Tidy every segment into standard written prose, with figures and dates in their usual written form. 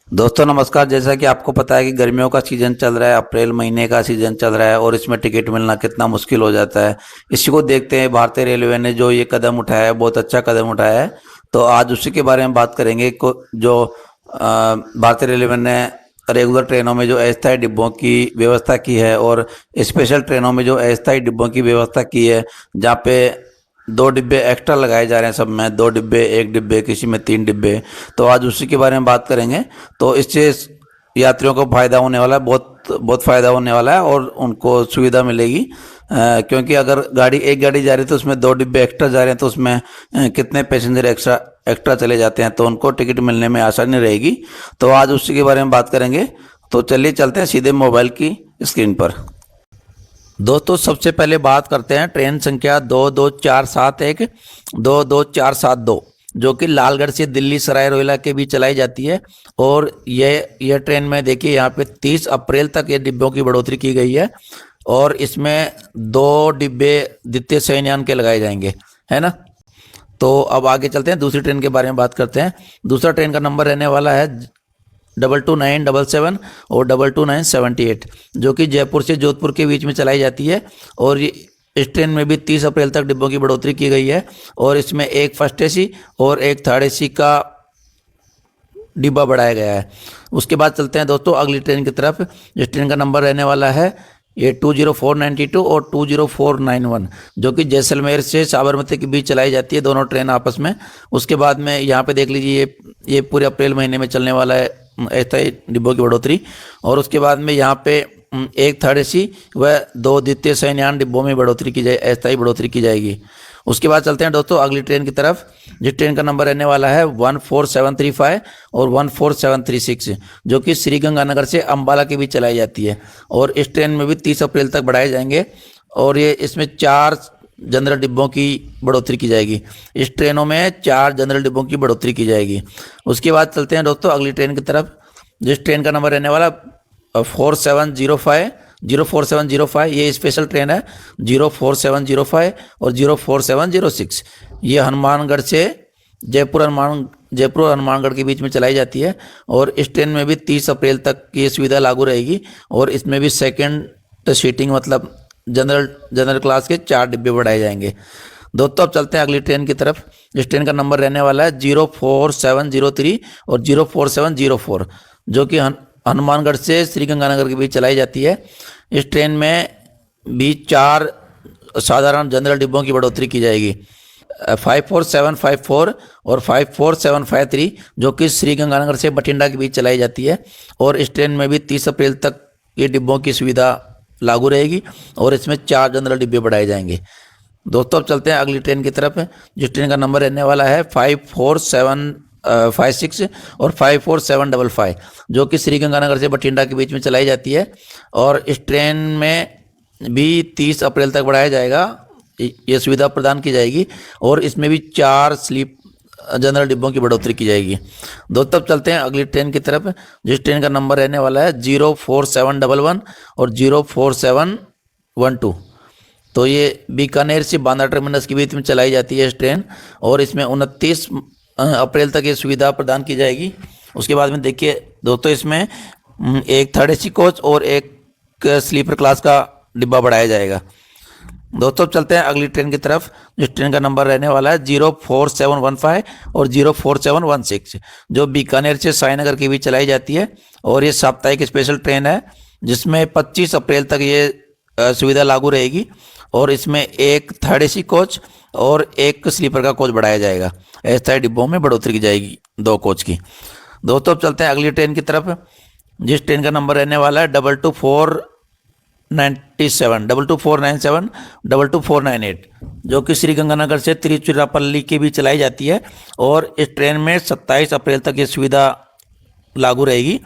दोस्तों नमस्कार। जैसा कि आपको पता है कि गर्मियों का सीज़न चल रहा है, अप्रैल महीने का सीज़न चल रहा है और इसमें टिकट मिलना कितना मुश्किल हो जाता है। इसी को देखते हैं भारतीय रेलवे ने जो ये कदम उठाया है, बहुत अच्छा कदम उठाया है। तो आज उसी के बारे में बात करेंगे जो भारतीय रेलवे ने रेगुलर ट्रेनों में जो अस्थायी डिब्बों की व्यवस्था की है और स्पेशल ट्रेनों में जो अस्थायी डिब्बों की व्यवस्था की है, जहाँ पे 2 डिब्बे एक्स्ट्रा लगाए जा रहे हैं। सब में 2 डिब्बे, 1 डिब्बे, किसी में 3 डिब्बे। तो आज उसी के बारे में बात करेंगे। तो इससे यात्रियों को फायदा होने वाला है, बहुत बहुत फायदा होने वाला है और उनको सुविधा मिलेगी। क्योंकि अगर एक गाड़ी जा रही है तो उसमें 2 डिब्बे एक्स्ट्रा जा रहे हैं, तो उसमें कितने पैसेंजर एक्स्ट्रा एक्स्ट्रा चले जाते हैं, तो उनको टिकट मिलने में आसानी रहेगी। तो आज उसी के बारे में बात करेंगे। तो चलिए चलते हैं सीधे मोबाइल की स्क्रीन पर। दोस्तों सबसे पहले बात करते हैं ट्रेन संख्या 22471 22472, जो कि लालगढ़ से दिल्ली सराय रोहिला के बीच चलाई जाती है। और यह ट्रेन में देखिए यहाँ पे 30 अप्रैल तक ये डिब्बों की बढ़ोतरी की गई है और इसमें 2 डिब्बे द्वितीय शयनयान के लगाए जाएंगे, है ना। तो अब आगे चलते हैं, दूसरी ट्रेन के बारे में बात करते हैं। दूसरा ट्रेन का नंबर रहने वाला है 22977 और 22978, जो कि जयपुर से जोधपुर के बीच में चलाई जाती है। और इस ट्रेन में भी 30 अप्रैल तक डिब्बों की बढ़ोतरी की गई है और इसमें एक फर्स्ट एसी और एक थर्ड एसी का डिब्बा बढ़ाया गया है। उसके बाद चलते हैं दोस्तों अगली ट्रेन की तरफ। जिस ट्रेन का नंबर रहने वाला है ये 20492 और 20491, जो कि जैसलमेर से साबरमती के बीच चलाई जाती है, दोनों ट्रेन आपस में। उसके बाद में यहाँ पे देख लीजिए ये पूरे अप्रैल महीने में चलने वाला है अस्थायी डिब्बों की बढ़ोतरी। और उसके बाद में यहाँ पे एक थर्ड एसी व 2 द्वितीय शयनयान डिब्बों में बढ़ोतरी की जाए, अस्थायी बढ़ोतरी की जाएगी। उसके बाद चलते हैं दोस्तों अगली ट्रेन की तरफ। जिस ट्रेन का नंबर रहने वाला है 14735 और 14736, जो कि श्री गंगानगर से अंबाला के बीच चलाई जाती है। और इस ट्रेन में भी 30 अप्रैल तक बढ़ाए जाएंगे और ये इसमें 4 जनरल डिब्बों की बढ़ोतरी की जाएगी। इस ट्रेनों में 4 जनरल डिब्बों की बढ़ोतरी की जाएगी। उसके बाद चलते हैं दोस्तों अगली ट्रेन की तरफ। जिस ट्रेन का नंबर रहने वाला 4705 ये स्पेशल ट्रेन है 04705 और 04706। ये हनुमानगढ़ से जयपुर और हनुमानगढ़ के बीच में चलाई जाती है। और इस ट्रेन में भी 30 अप्रैल तक ये सुविधा लागू रहेगी और इसमें भी सेकेंड सीटिंग मतलब जनरल क्लास के 4 डिब्बे बढ़ाए जाएंगे। दोस्तों अब चलते हैं अगली ट्रेन की तरफ। इस ट्रेन का नंबर रहने वाला है 04703 और 04704, जो कि हनुमानगढ़ से श्री गंगानगर के बीच चलाई जाती है। इस ट्रेन में भी 4 साधारण जनरल डिब्बों की बढ़ोतरी की जाएगी, 54754 और 54753, जो कि श्री गंगानगर से बठिंडा के बीच चलाई जाती है। और इस ट्रेन में भी 30 अप्रैल तक ये डिब्बों की सुविधा लागू रहेगी और इसमें 4 जनरल डिब्बे बढ़ाए जाएंगे। दोस्तों अब चलते हैं अगली ट्रेन की तरफ। जिस ट्रेन का नंबर रहने वाला है 54756 और 54755, जो कि श्री गंगानगर से बठिंडा के बीच में चलाई जाती है। और इस ट्रेन में भी 30 अप्रैल तक बढ़ाया जाएगा, ये सुविधा प्रदान की जाएगी और इसमें भी 4 जनरल डिब्बों की बढ़ोतरी की जाएगी। दोस्तों अब चलते हैं अगली ट्रेन की तरफ। जिस ट्रेन का नंबर रहने वाला है 04711 और 04712, तो ये बीकानेर से बांद्रा टर्मिनस के बीच में चलाई जाती है इस ट्रेन और इसमें 29 अप्रैल तक ये सुविधा प्रदान की जाएगी। उसके बाद में देखिए दोस्तों इसमें एक थर्ड एसी कोच और एक स्लीपर क्लास का डिब्बा बढ़ाया जाएगा। दोस्तों चलते हैं अगली ट्रेन की तरफ। जिस ट्रेन का नंबर रहने वाला है 04715 और 04716, जो बीकानेर से साईनगर के बीच चलाई जाती है। और ये साप्ताहिक स्पेशल ट्रेन है जिसमें 25 अप्रैल तक ये सुविधा लागू रहेगी और इसमें एक थर्ड एसी कोच और एक स्लीपर का कोच बढ़ाया जाएगा। अस्थायी डिब्बों में बढ़ोतरी की जाएगी 2 कोच की। दोस्तों अब चलते हैं अगली ट्रेन की तरफ। जिस ट्रेन का नंबर रहने वाला है 22497 22497 22498, जो कि श्री गंगानगर से तिरुचिरापल्ली के बीच चलाई जाती है। और इस ट्रेन में 27 अप्रैल तक ये सुविधा लागू रहेगी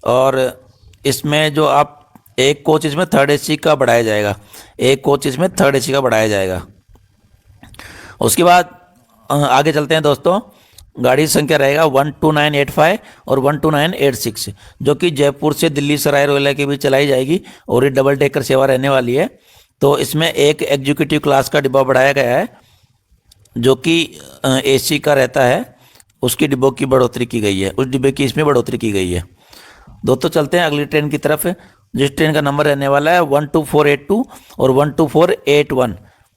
और इसमें जो आप एक कोच इसमें थर्ड एसी का बढ़ाया जाएगा, एक कोच इसमें थर्ड एसी का बढ़ाया जाएगा। उसके बाद आगे चलते हैं दोस्तों। गाड़ी संख्या रहेगा 12985 और 12986, जो कि जयपुर से दिल्ली सराय रोहिला के बीच चलाई जाएगी और ये डबल डेकर सेवा रहने वाली है। तो इसमें एक एग्जीक्यूटिव क्लास का डिब्बा बढ़ाया गया है जो कि एसी का रहता है उसकी डिब्बों की बढ़ोतरी की गई है, उस डिब्बे की इसमें बढ़ोतरी की गई है। दोस्तों चलते हैं अगली ट्रेन की तरफ, जिस ट्रेन का नंबर रहने वाला है 12482 और 12481,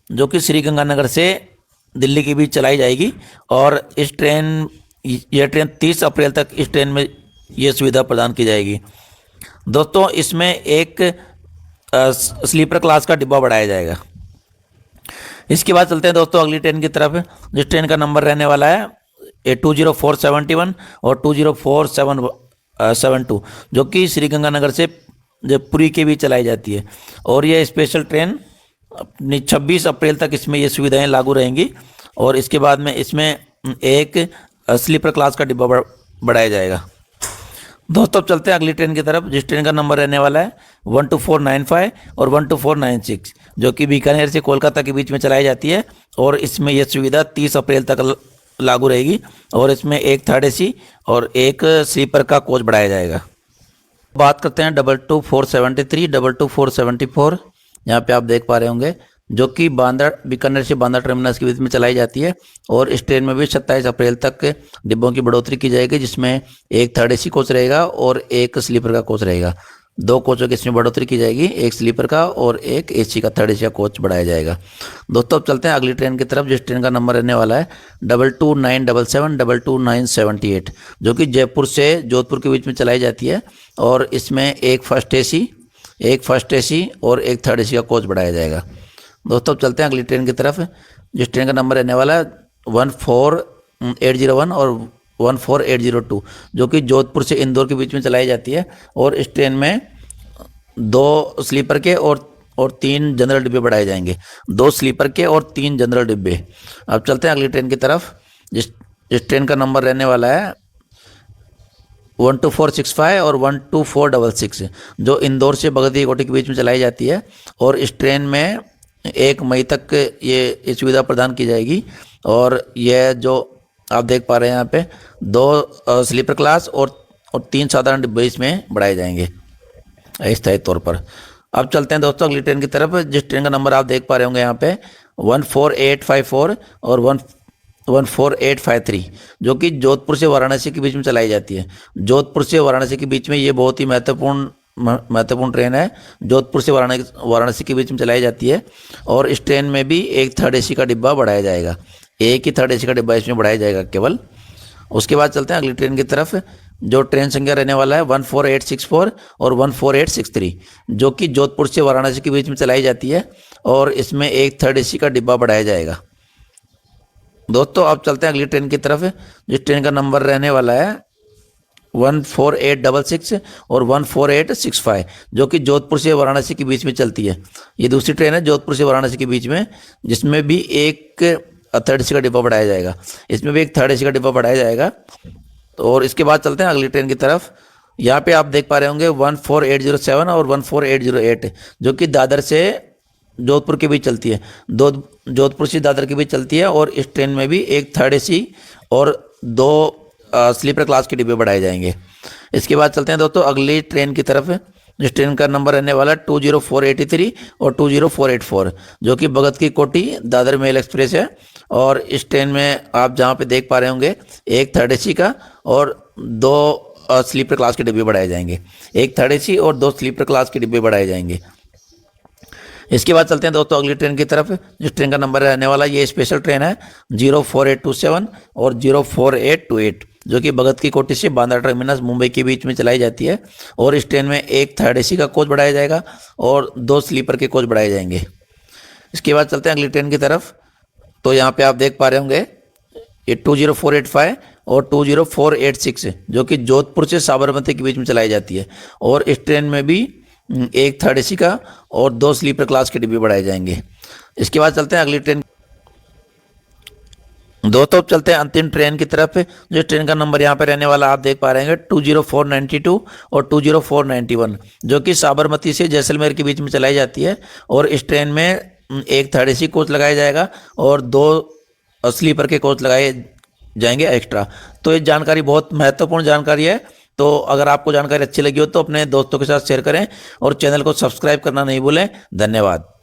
जो कि श्री गंगानगर से दिल्ली के बीच चलाई जाएगी। और यह ट्रेन 30 अप्रैल तक इस ट्रेन में ये सुविधा प्रदान की जाएगी। दोस्तों इसमें एक स्लीपर क्लास का डिब्बा बढ़ाया जाएगा। इसके बाद चलते हैं दोस्तों अगली ट्रेन की तरफ, जिस ट्रेन का नंबर रहने वाला है 20471 और 20472, जो कि श्री गंगानगर से पुरी के बीच चलाई जाती है। और यह स्पेशल ट्रेन अपनी 26 अप्रैल तक इसमें ये सुविधाएं लागू रहेंगी। और इसके बाद में इसमें एक स्लीपर क्लास का डिब्बा बढ़ाया जाएगा। दोस्तों अब चलते हैं अगली ट्रेन की तरफ, जिस ट्रेन का नंबर रहने वाला है 12495 और 12496, जो कि बीकानेर से कोलकाता के बीच में चलाई जाती है। और इसमें यह सुविधा 30 अप्रैल तक लागू रहेगी। और इसमें एक थर्ड एसी और एक स्लीपर का कोच बढ़ाया जाएगा। बात करते हैं 22473, 22474, यहाँ पे आप देख पा रहे होंगे, जो कि बीकानेर से बांद्रा टर्मिनस के बीच में चलाई जाती है। और इस ट्रेन में भी 27 अप्रैल तक डिब्बों की बढ़ोतरी की जाएगी, जिसमें एक थर्ड एसी कोच रहेगा और एक स्लीपर का कोच रहेगा। 2 कोचों की इसमें बढ़ोतरी की जाएगी, एक स्लीपर का और एक एसी का थर्ड एसी का कोच बढ़ाया जाएगा। दोस्तों अब चलते हैं अगली ट्रेन की तरफ, जिस ट्रेन का नंबर रहने वाला है 22977, 22978, जो कि जयपुर से जोधपुर के बीच में चलाई जाती है। और इसमें एक फर्स्ट एसी और एक थर्ड एसी का कोच बढ़ाया जाएगा। दोस्तों अब चलते हैं अगली ट्रेन की तरफ, जिस ट्रेन का नंबर रहने वाला है 14801 और 14802, जो कि जोधपुर से इंदौर के बीच में चलाई जाती है। और इस ट्रेन में 2 स्लीपर के और 3 जनरल डिब्बे बढ़ाए जाएंगे, 2 स्लीपर के और 3 जनरल डिब्बे। अब चलते हैं अगली ट्रेन की तरफ, जिस ट्रेन का नंबर रहने वाला है 12465 और 12466, जो इंदौर से भगत की कोठी के बीच में चलाई जाती है। और इस ट्रेन में 1 मई तक ये सुविधा प्रदान की जाएगी। और यह जो आप देख पा रहे हैं यहाँ पे 2 स्लीपर क्लास और 3 साधारण डिब्बे इसमें बढ़ाए जाएंगे अस्थायी तौर पर। अब चलते हैं दोस्तों अगली ट्रेन की तरफ, जिस ट्रेन का नंबर आप देख पा रहे होंगे यहाँ पे 14854 और 14853, जो कि जोधपुर से वाराणसी के बीच में चलाई जाती है। जोधपुर से वाराणसी के बीच में ये बहुत ही महत्वपूर्ण ट्रेन है। जोधपुर से वाराणसी के बीच में चलाई जाती है। और इस ट्रेन में भी एक थर्ड एसी का डिब्बा बढ़ाया जाएगा, एक ही थर्ड एसी का डिब्बा इसमें बढ़ाया जाएगा केवल। उसके बाद चलते हैं अगली ट्रेन की तरफ, जो ट्रेन संख्या रहने वाला है 14864 और 14863, जो कि जोधपुर से वाराणसी के बीच में चलाई जाती है। और इसमें एक थर्ड एसी का डिब्बा बढ़ाया जाएगा। दोस्तों अब चलते हैं अगली ट्रेन की तरफ, जिस ट्रेन का नंबर रहने वाला है 14866 और 14865, जो कि जोधपुर से वाराणसी के बीच में चलती है। ये दूसरी ट्रेन है जोधपुर से वाराणसी के बीच में, जिसमें भी एक थर्ड एसी का डिब्बा बढ़ाया जाएगा। इसमें भी एक थर्ड एसी का डिब्बा बढ़ाया जाएगा। और इसके बाद चलते हैं अगली ट्रेन की तरफ, यहाँ पे आप देख पा रहे होंगे 14807 और 14808, जो कि दादर से जोधपुर के बीच चलती है। जोधपुर से दादर के बीच चलती है। और इस ट्रेन में भी एक थर्ड एसी और 2 स्लीपर क्लास के डिब्बे बढ़ाए जाएंगे। इसके बाद चलते हैं दोस्तों अगली ट्रेन की तरफ, जिस ट्रेन का नंबर रहने वाला 20483 और 20484, जो कि भगत की कोठी दादर मेल एक्सप्रेस है। और इस ट्रेन में आप जहाँ पे देख पा रहे होंगे एक थर्ड एसी का और 2 स्लीपर क्लास के डिब्बे बढ़ाए जाएंगे, एक थर्ड एसी और 2 स्लीपर क्लास के डिब्बे बढ़ाए जाएंगे। इसके बाद चलते हैं दोस्तों अगली ट्रेन की तरफ, जिस ट्रेन का नंबर रहने वाला ये स्पेशल ट्रेन है 04827 और 04828, जो कि भगत की कोठी से बांद्रा टर्मिनस मुंबई के बीच में चलाई जाती है। और इस ट्रेन में एक थर्ड एसी का कोच बढ़ाया जाएगा और 2 स्लीपर के कोच बढ़ाए जाएंगे। इसके बाद चलते हैं अगली ट्रेन की तरफ, तो यहाँ पे आप देख पा रहे होंगे ये 20485 और 20486, जो कि जोधपुर से साबरमती के बीच में चलाई जाती है। और इस ट्रेन में भी एक थर्ड एसी का और 2 स्लीपर क्लास के डिब्बे बढ़ाए जाएंगे। इसके बाद चलते हैं अगली ट्रेन। दोस्तों चलते हैं अंतिम ट्रेन की तरफ, जो ट्रेन का नंबर यहाँ पे रहने वाला आप देख पा रहे हैं 20492 और 20491, जो कि साबरमती से जैसलमेर के बीच में चलाई जाती है। और इस ट्रेन में एक थर्ड एसी कोच लगाया जाएगा और 2 स्लीपर के कोच लगाए जाएंगे एक्स्ट्रा। तो ये जानकारी बहुत महत्वपूर्ण जानकारी है। तो अगर आपको जानकारी अच्छी लगी हो तो अपने दोस्तों के साथ शेयर करें और चैनल को सब्सक्राइब करना नहीं भूलें। धन्यवाद।